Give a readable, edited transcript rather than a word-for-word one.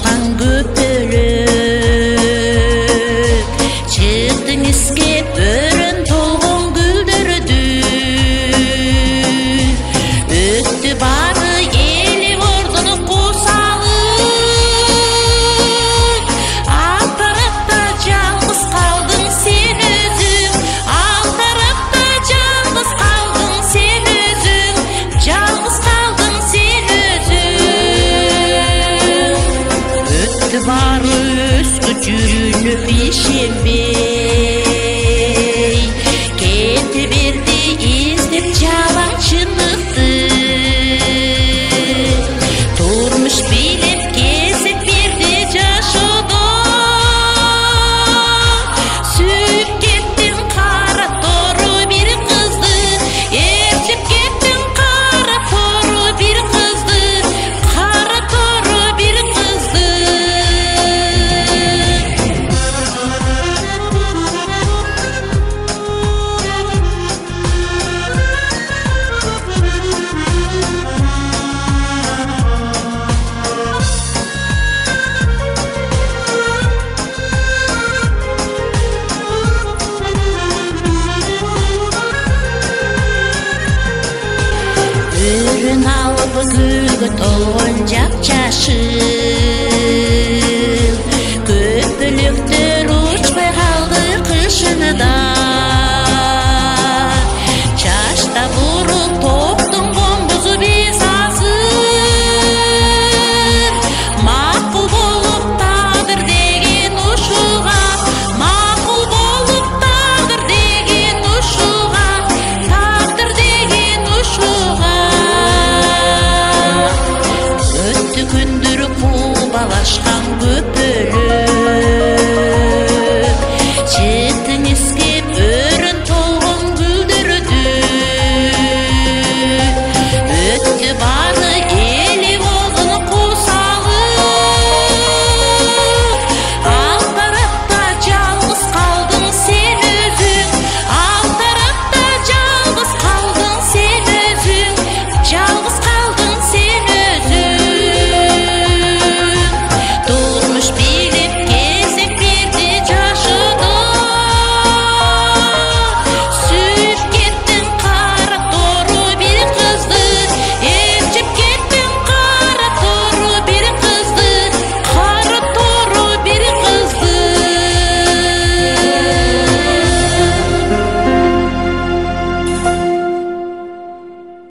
чалышкан көпөлүк чыктың искеп өрөн толгон гүлдөрдү өттү бары эли ордуну кусалып ал тарапта жалгыз калдың сен өзүң ал тарапта жалгыз калдың сен өзүң жалгыз калдың сен өзүң өттү бары өскө жүрүнүп ишенбей кете берди издеп жалаңчылыкты турмуш билеп кезек берди жашоодо сүйүп кеттиң кара тору бир кызды ээрчип кеттиң кара тору бир кызды кара тору бир кызды өрүн алып гүлгө толгон жапжашыл көпөлүктөр учпай калды кышыныда чачта бурук топтун комбузу биз азыр макул болуп тагдыр деген ушуга макул болуп тагдыр деген ушуга тагдыр деген ушуга өттү күндөр кубалашкан көпөлүк